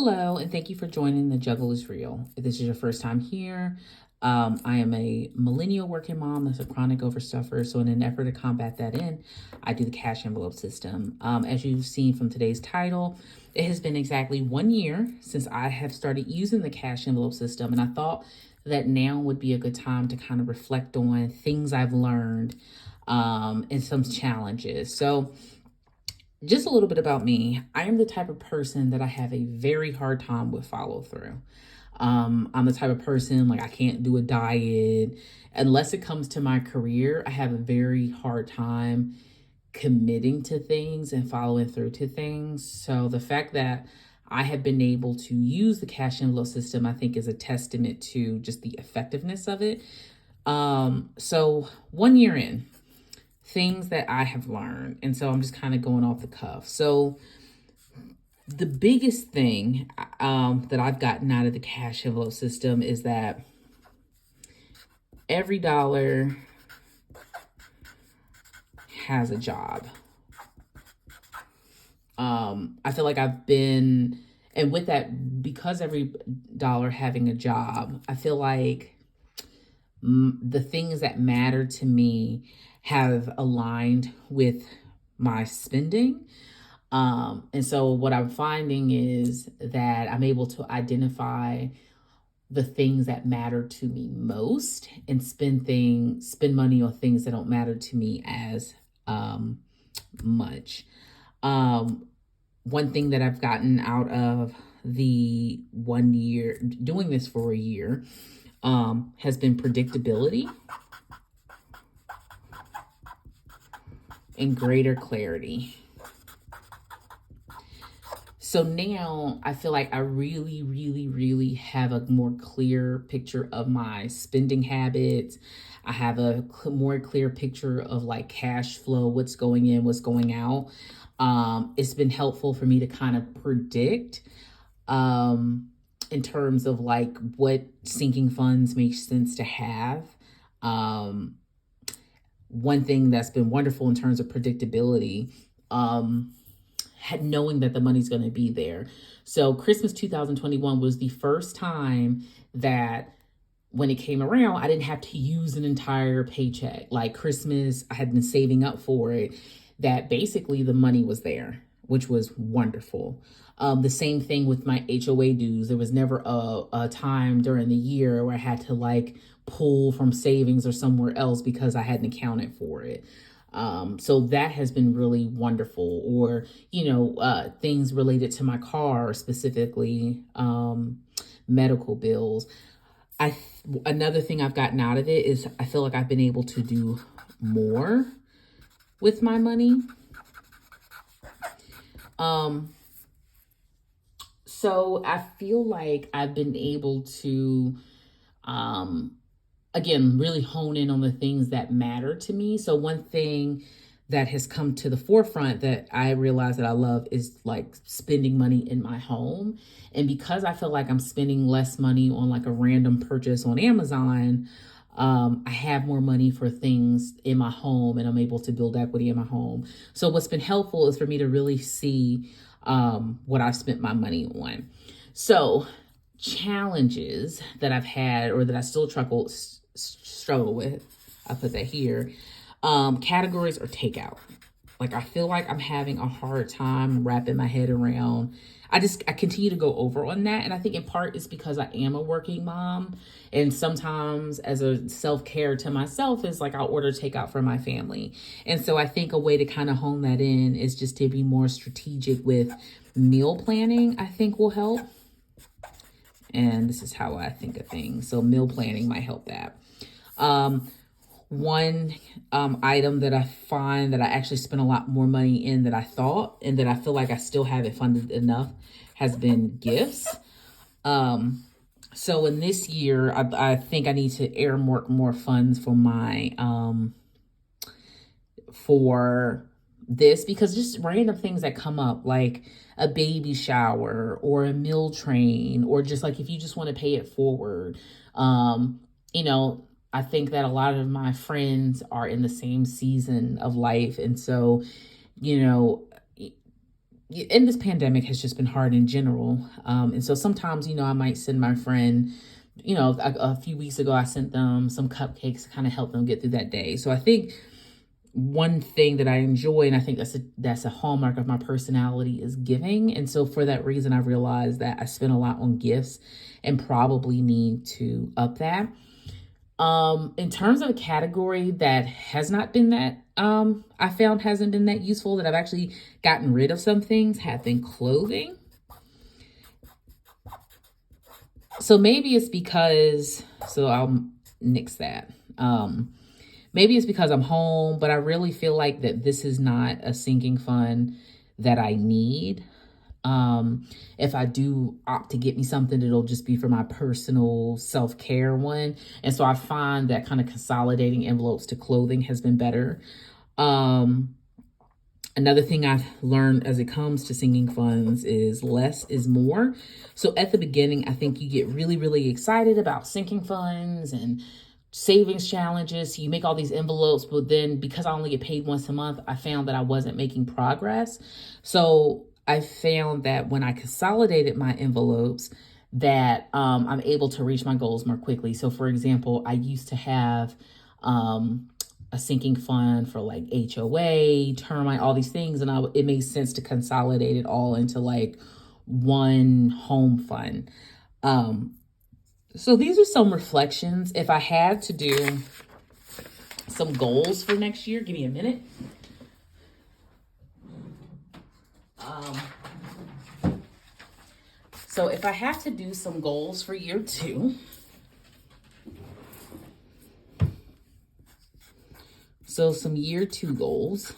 Hello, and thank you for joining The Juggle is Real. If this is your first time here, I am a millennial working mom that's a chronic overstuffer. So, in an effort to combat that I do the cash envelope system. As you've seen from today's title, it has been exactly 1 year since I have started using the cash envelope system, and I thought that now would be a good time to kind of reflect on things I've learned and some challenges. So, just a little bit about me. I am the type of person that I have a very hard time with follow through. I'm the type of person, like, I can't do a diet unless it comes to my career. I have a very hard time committing to things and following through to things. So the fact that I have been able to use the cash envelope system, I think, is a testament to just the effectiveness of it. So 1 year in, things that I have learned. And so I'm just kind of going off the cuff. So the biggest thing that I've gotten out of the cash envelope system is that every dollar has a job. I feel like and with that, because every dollar having a job, I feel like the things that matter to me have aligned with my spending. And so what I'm finding is that I'm able to identify the things that matter to me most and spend money on things that don't matter to me as much. One thing that I've gotten out of the 1 year doing this for a year has been predictability and greater clarity. So now I feel like I really, really, really have a more clear picture of my spending habits. I have a more clear picture of like cash flow, what's going in, what's going out. It's been helpful for me to kind of predict in terms of like what sinking funds make sense to have. One thing that's been wonderful in terms of predictability, knowing that the money's going to be there. So Christmas 2021 was the first time that when it came around, I didn't have to use an entire paycheck. Like Christmas, I had been saving up for it, that basically the money was there, which was wonderful. The same thing with my HOA dues. There was never a time during the year where I had to like pull from savings or somewhere else because I hadn't accounted for it. So that has been really wonderful. Or, things related to my car, specifically medical bills. Another thing I've gotten out of it is I feel like I've been able to do more with my money. So I feel like I've been able to, again, really hone in on the things that matter to me. So one thing that has come to the forefront that I realize that I love is like spending money in my home. And because I feel like I'm spending less money on like a random purchase on Amazon, I have more money for things in my home and I'm able to build equity in my home. So what's been helpful is for me to really see what I've spent my money on. So challenges that I've had or that I still struggle with, I put that here. Categories or takeout. Like I feel like I'm having a hard time wrapping my head around. I continue to go over on that. And I think in part it's because I am a working mom. And sometimes as a self-care to myself is like I'll order takeout for my family. And so I think a way to kind of hone that in is just to be more strategic with meal planning, I think will help. And this is how I think of things. So meal planning might help that. One item that I find that I actually spent a lot more money in than I thought, and that I feel like I still haven't funded enough, has been gifts. So in this year, I think I need to earmark more funds for my for this, because just random things that come up like a baby shower or a meal train, or just like if you just want to pay it forward. I think that a lot of my friends are in the same season of life. And so, you know, and this pandemic has just been hard in general. And so sometimes, I might send my friend, a few weeks ago, I sent them some cupcakes to kind of help them get through that day. So I think one thing that I enjoy, and I think that's a hallmark of my personality, is giving. And so for that reason, I realized that I spend a lot on gifts and probably need to up that. In terms of a category that has not been that, I found hasn't been that useful, that I've actually gotten rid of some things, have been clothing. So maybe it's because, so I'll nix that. Maybe it's because I'm home, but I really feel like that this is not a sinking fund that I need. If I do opt to get me something, it'll just be for my personal self-care one. And so I find that kind of consolidating envelopes to clothing has been better. Another thing I've learned as it comes to sinking funds is less is more. So at the beginning, I think you get really, really excited about sinking funds and savings challenges. So you make all these envelopes, but then because I only get paid once a month, I found that I wasn't making progress. So I found that when I consolidated my envelopes, that I'm able to reach my goals more quickly. So for example, I used to have a sinking fund for like HOA, termite, all these things, and it made sense to consolidate it all into like one home fund. So these are some reflections. If I had to do some goals for next year, give me a minute. So if I have to do some goals for year 2, so some year 2 goals,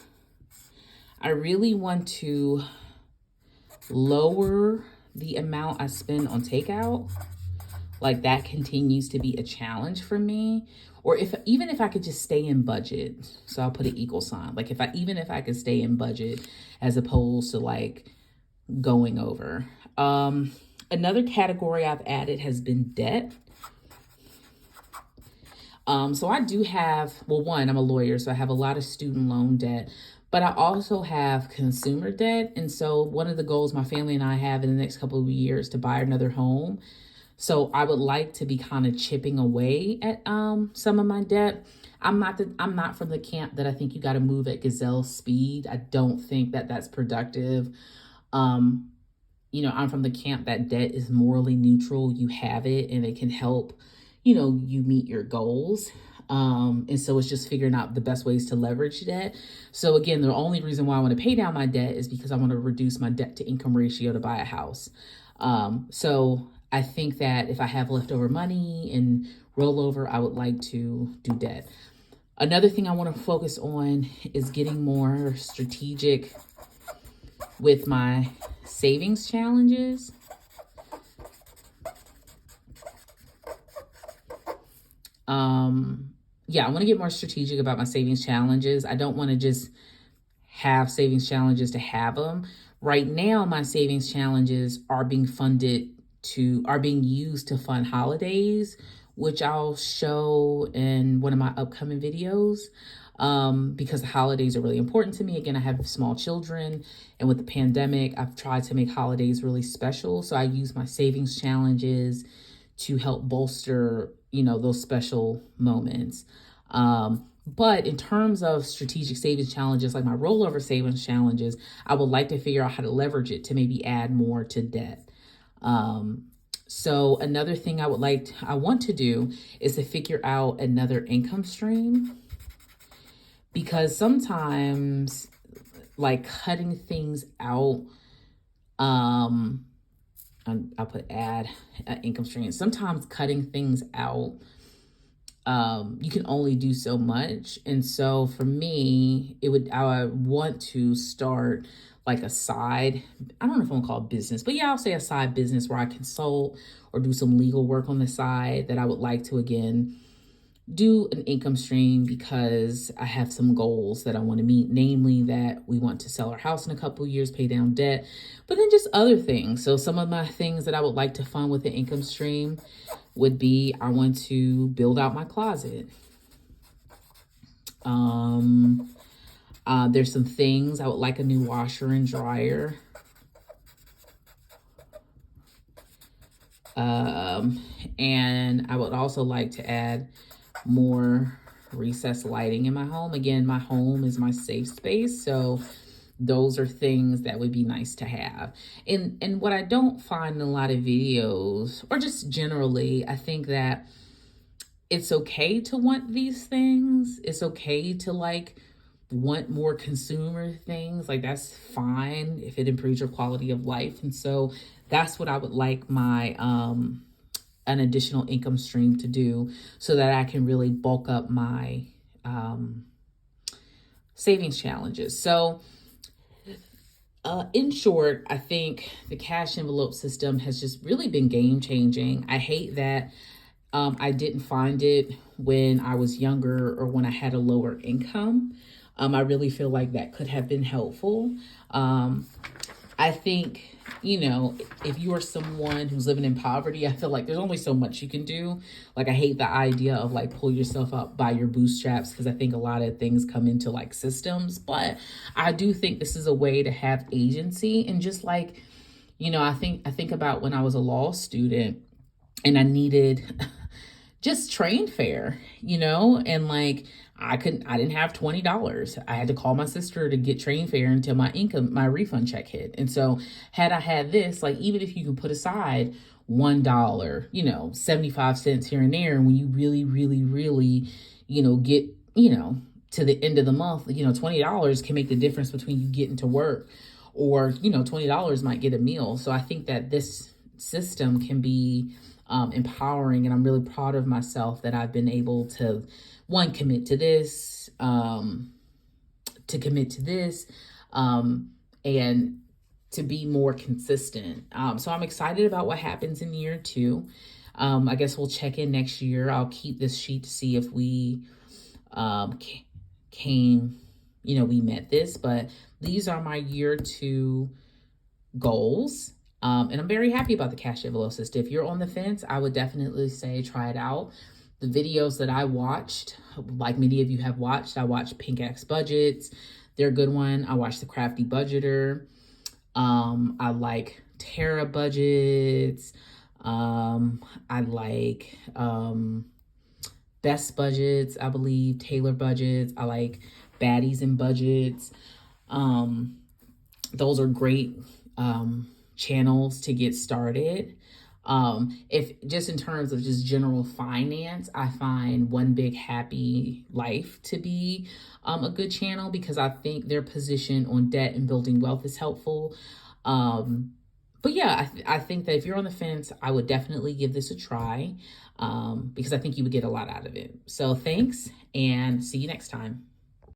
I really want to lower the amount I spend on takeout. Like that continues to be a challenge for me. Or even if I could just stay in budget. So I'll put an equal sign. Like even if I could stay in budget as opposed to like going over. Another category I've added has been debt. So I do have, well, one, I'm a lawyer, so I have a lot of student loan debt, but I also have consumer debt. And so one of the goals my family and I have in the next couple of years to buy another home. So I would like to be kind of chipping away at some of my debt. I'm not from the camp that I think you got to move at gazelle speed. I don't think that that's productive. I'm from the camp that debt is morally neutral. You have it and it can help, you meet your goals. And so it's just figuring out the best ways to leverage debt. So again, the only reason why I want to pay down my debt is because I want to reduce my debt to income ratio to buy a house. So I think that if I have leftover money and rollover, I would like to do debt. Another thing I want to focus on is getting more strategic with my savings challenges. I want to get more strategic about my savings challenges. I don't want to just have savings challenges to have them. Right now, my savings challenges are being used to fund holidays, which I'll show in one of my upcoming videos. Because the holidays are really important to me. Again, I have small children, and with the pandemic, I've tried to make holidays really special. So I use my savings challenges to help bolster, those special moments. But in terms of strategic savings challenges, like my rollover savings challenges, I would like to figure out how to leverage it to maybe add more to debt. So another thing I want to do is to figure out another income stream, because sometimes like cutting things out, I'll put add income stream. Sometimes cutting things out, you can only do so much. And so for me, I want to start like a side, I don't know if I'm gonna call it business, but I'll say a side business where I consult or do some legal work on the side that I would like to, again, do an income stream, because I have some goals that I want to meet, namely that we want to sell our house in a couple of years, pay down debt, but then just other things. So some of my things that I would like to fund with the income stream would be, I want to build out my closet. There's some things I would like: a new washer and dryer. And I would also like to add more recessed lighting in my home. Again, my home is my safe space, so those are things that would be nice to have. And what I don't find in a lot of videos, or just generally, I think that it's okay to want these things. It's okay to like want more consumer things. Like, that's fine if it improves your quality of life. And so that's what I would like my an additional income stream to do, so that I can really bulk up my savings challenges. So in short, I think the cash envelope system has just really been game changing. I hate that I didn't find it when I was younger or when I had a lower income. I really feel like that could have been helpful. I think, if you are someone who's living in poverty, I feel like there's only so much you can do. Like, I hate the idea of like pull yourself up by your bootstraps, because I think a lot of things come into like systems. But I do think this is a way to have agency. And just like, I think about when I was a law student and I needed just train fare, and like I didn't have $20. I had to call my sister to get train fare until my refund check hit. And so had I had this, like, even if you could put aside $1, 75 cents here and there, and when you really, really, really, get, to the end of the month, $20 can make the difference between you getting to work, or, $20 might get a meal. So I think that this system can be empowering, and I'm really proud of myself that I've been able to, one, commit to this, and to be more consistent. So I'm excited about what happens in year 2. I guess we'll check in next year. I'll keep this sheet to see if we we met this, but these are my year 2 goals. And I'm very happy about the cash envelope system. If you're on the fence, I would definitely say try it out. The videos that I watched, like many of you have watched, I watched Pink X Budgets. They're a good one. I watched The Crafty Budgeter. I like Tara Budgets. I like Best Budgets, I believe, Taylor Budgets. I like Baddies and Budgets. Those are great channels to get started. If just in terms of just general finance, I find One Big Happy Life to be a good channel, because I think their position on debt and building wealth is helpful. But yeah, I think that if you're on the fence, I would definitely give this a try, because I think you would get a lot out of it. So thanks, and see you next time.